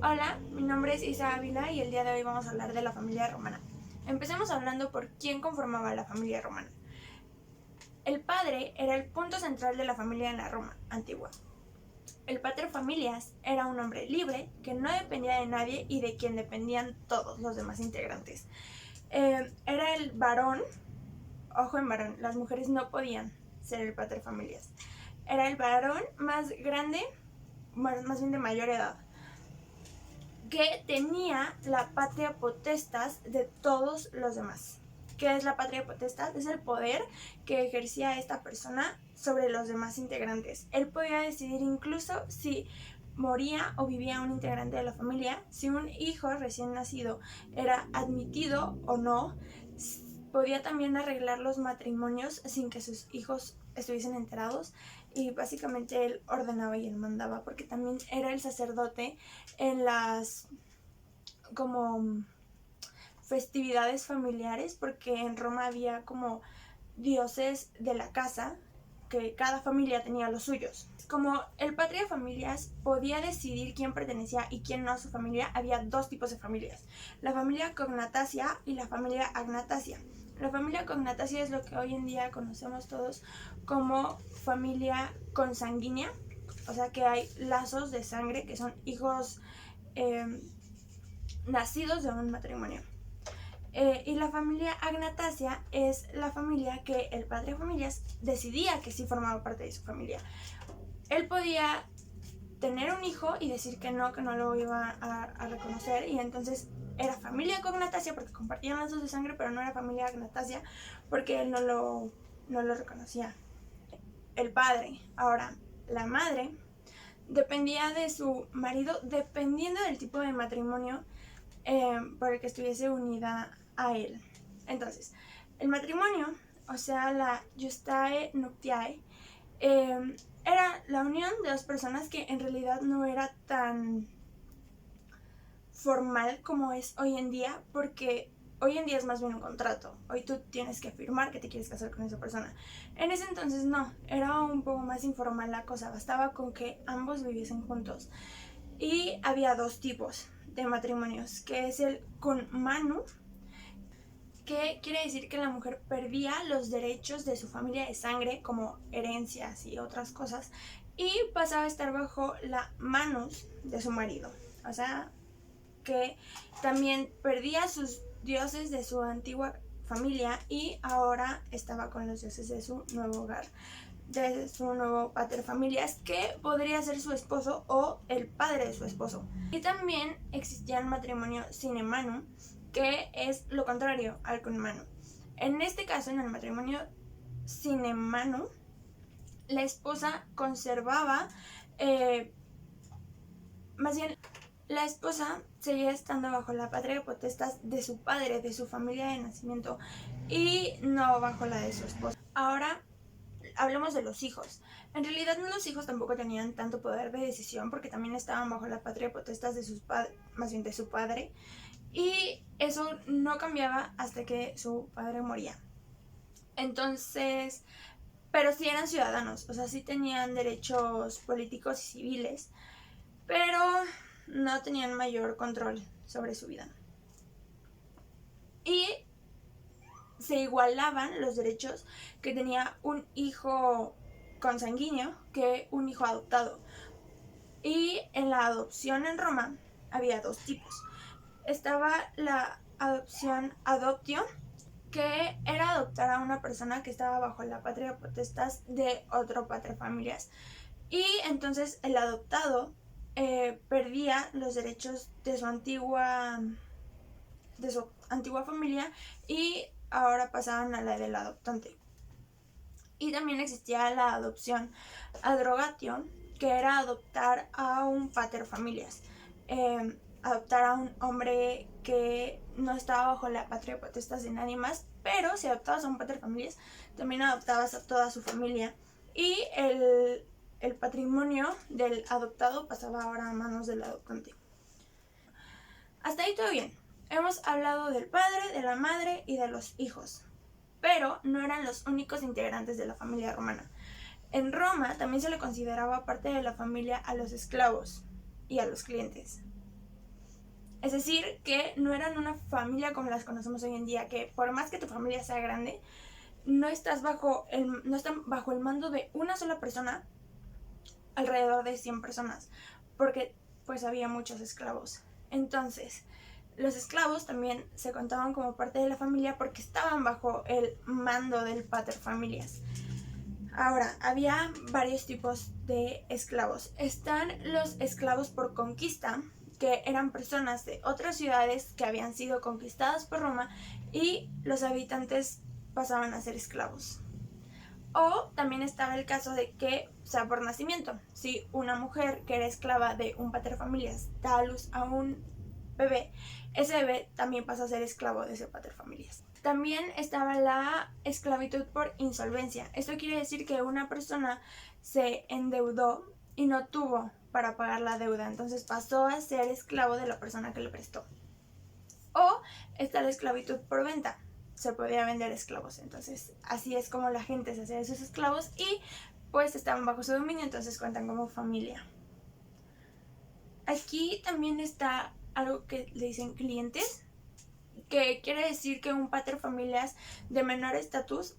Hola, mi nombre es Isa Ávila y el día de hoy vamos a hablar de la familia romana. Empecemos hablando por quién conformaba la familia romana. El padre era el punto central de la familia en la Roma antigua. El pater familias era un hombre libre que no dependía de nadie y de quien dependían todos los demás integrantes. Era el varón, ojo en varón, las mujeres no podían ser el pater familias. Era el varón más grande, más bien de mayor edad, que tenía la patria potestas de todos los demás. ¿Qué es la patria potestas? Es el poder que ejercía esta persona sobre los demás integrantes. Él podía decidir incluso si moría o vivía un integrante de la familia, si un hijo recién nacido era admitido o no. Podía también arreglar los matrimonios sin que sus hijos estuviesen enterados, y básicamente él ordenaba y él mandaba, porque también era el sacerdote en las como festividades familiares, porque en Roma había como dioses de la casa, que cada familia tenía los suyos. Como el patria familias podía decidir quién pertenecía y quién no a su familia, había dos tipos de familias: la familia cognatasia y la familia agnatasia. La familia cognatasia es lo que hoy en día conocemos todos como familia consanguínea, o sea que hay lazos de sangre, que son hijos nacidos de un matrimonio. Y la familia agnatasia es la familia que el padre de familias decidía que sí formaba parte de su familia. Él podía tener un hijo y decir que no lo iba a reconocer, y entonces era familia cognatasia porque compartían lazos de sangre, pero no era familia agnatasia porque él no lo reconocía, el padre. Ahora, la madre dependía de su marido dependiendo del tipo de matrimonio por el que estuviese unida a él. Entonces, el matrimonio, o sea, la justae nuptiae, era la unión de dos personas que en realidad no era tan formal como es hoy en día, porque hoy en día es más bien un contrato. Hoy tú tienes que afirmar que te quieres casar con esa persona. En ese entonces no, era un poco más informal la cosa, bastaba con que ambos viviesen juntos. Y había dos tipos de matrimonios, que es el con manu, que quiere decir que la mujer perdía los derechos de su familia de sangre, como herencias y otras cosas, y pasaba a estar bajo la manus de su marido. O sea, que también perdía sus dioses de su antigua familia y ahora estaba con los dioses de su nuevo hogar, de su nuevo pater familias, que podría ser su esposo o el padre de su esposo. Y también existía el matrimonio sine manu, que es lo contrario al con manu. En este caso, en el matrimonio sine manu, la esposa conservaba, más bien la esposa seguía estando bajo la patria potestas de su padre, de su familia de nacimiento, y no bajo la de su esposo. Ahora hablemos de los hijos. En realidad los hijos tampoco tenían tanto poder de decisión, porque también estaban bajo la patria potestas de sus más bien de su padre, y eso no cambiaba hasta que su padre moría. Entonces, pero sí eran ciudadanos, o sea, sí tenían derechos políticos y civiles, pero no tenían mayor control sobre su vida. Y se igualaban los derechos que tenía un hijo consanguíneo que un hijo adoptado. Y en la adopción en Roma había dos tipos. Estaba la adopción adoptio, que era adoptar a una persona que estaba bajo la patria potestas de otro pater familias. Y entonces el adoptado perdía los derechos de su antigua familia y ahora pasaban a la del adoptante. Y también existía la adopción adrogatio, que era adoptar a un pater familias, adoptar a un hombre que no estaba bajo la patria potestas de nadie más, pero si adoptabas a un pater familias, también adoptabas a toda su familia, y el patrimonio del adoptado pasaba ahora a manos del adoptante. Hasta ahí todo bien. Hemos hablado del padre, de la madre y de los hijos, pero no eran los únicos integrantes de la familia romana. En Roma también se le consideraba parte de la familia a los esclavos y a los clientes. Es decir, que no eran una familia como las conocemos hoy en día, que por más que tu familia sea grande, no están bajo el mando de una sola persona alrededor de 100 personas, porque pues había muchos esclavos. Entonces, los esclavos también se contaban como parte de la familia porque estaban bajo el mando del paterfamilias. Ahora, había varios tipos de esclavos. Están los esclavos por conquista, que eran personas de otras ciudades que habían sido conquistadas por Roma y los habitantes pasaban a ser esclavos. O también estaba el caso de que sea por nacimiento. Si una mujer que era esclava de un paterfamilias da a luz a un bebé, ese bebé también pasa a ser esclavo de ese paterfamilias. También estaba la esclavitud por insolvencia. Esto quiere decir que una persona se endeudó y no tuvo para pagar la deuda, entonces pasó a ser esclavo de la persona que le prestó. O está la esclavitud por venta. Se podía vender esclavos, entonces así es como la gente se hacía de sus esclavos y pues estaban bajo su dominio, entonces cuentan como familia. Aquí también está algo que le dicen clientes, que quiere decir que un paterfamilias de menor estatus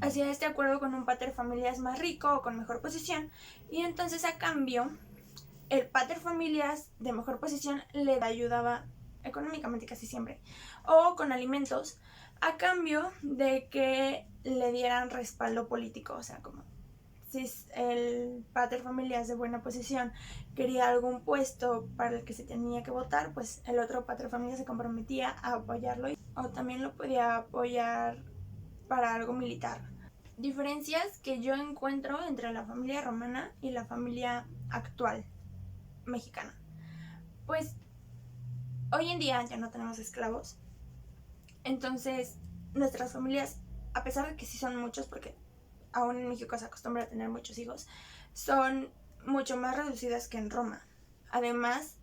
hacía este acuerdo con un paterfamilias más rico o con mejor posición, y entonces a cambio el paterfamilias de mejor posición le ayudaba económicamente casi siempre, o con alimentos, a cambio de que le dieran respaldo político. O sea, como si el paterfamilias de buena posición quería algún puesto para el que se tenía que votar, pues el otro paterfamilias se comprometía a apoyarlo, o también lo podía apoyar para algo militar. Diferencias que yo encuentro entre la familia romana y la familia actual mexicana. Pues hoy en día ya no tenemos esclavos, entonces nuestras familias, a pesar de que sí son muchos, porque aún en México se acostumbra a tener muchos hijos, son mucho más reducidas que en Roma. Además,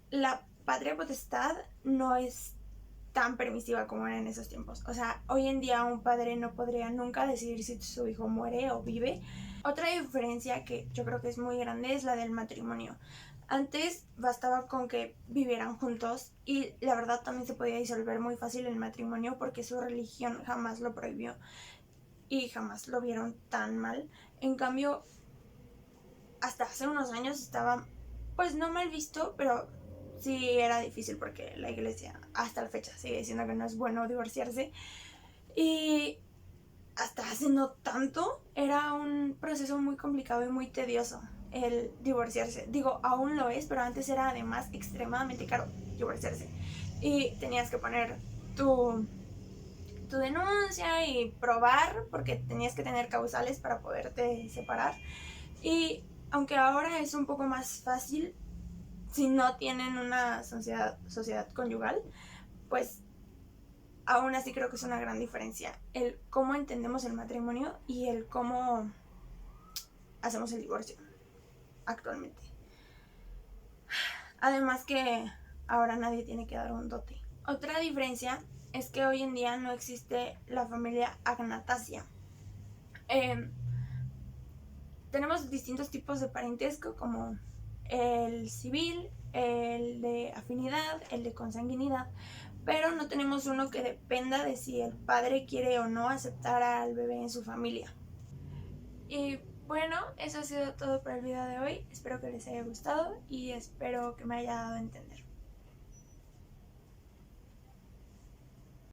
la patria potestad no es tan permisiva como era en esos tiempos. O sea, hoy en día un padre no podría nunca decidir si su hijo muere o vive. Otra diferencia que yo creo que es muy grande es la del matrimonio. Antes bastaba con que vivieran juntos y la verdad también se podía disolver muy fácil el matrimonio porque su religión jamás lo prohibió y jamás lo vieron tan mal. En cambio, hasta hace unos años estaba pues no mal visto, pero sí era difícil porque la iglesia hasta la fecha sigue diciendo que no es bueno divorciarse. Y hasta hace no tanto era un proceso muy complicado y muy tedioso el divorciarse. Digo, aún lo es, pero antes era además extremadamente caro divorciarse. Y tenías que poner tu denuncia y probar, porque tenías que tener causales para poderte separar. Y aunque ahora es un poco más fácil, si no tienen una sociedad conyugal, pues aún así creo que es una gran diferencia el cómo entendemos el matrimonio y el cómo hacemos el divorcio actualmente. Además que ahora nadie tiene que dar un dote. Otra diferencia es que hoy en día no existe la familia agnatasia. Tenemos distintos tipos de parentesco, como el civil, el de afinidad, el de consanguinidad, pero no tenemos uno que dependa de si el padre quiere o no aceptar al bebé en su familia. Y bueno, eso ha sido todo por el video de hoy. Espero que les haya gustado y espero que me haya dado a entender.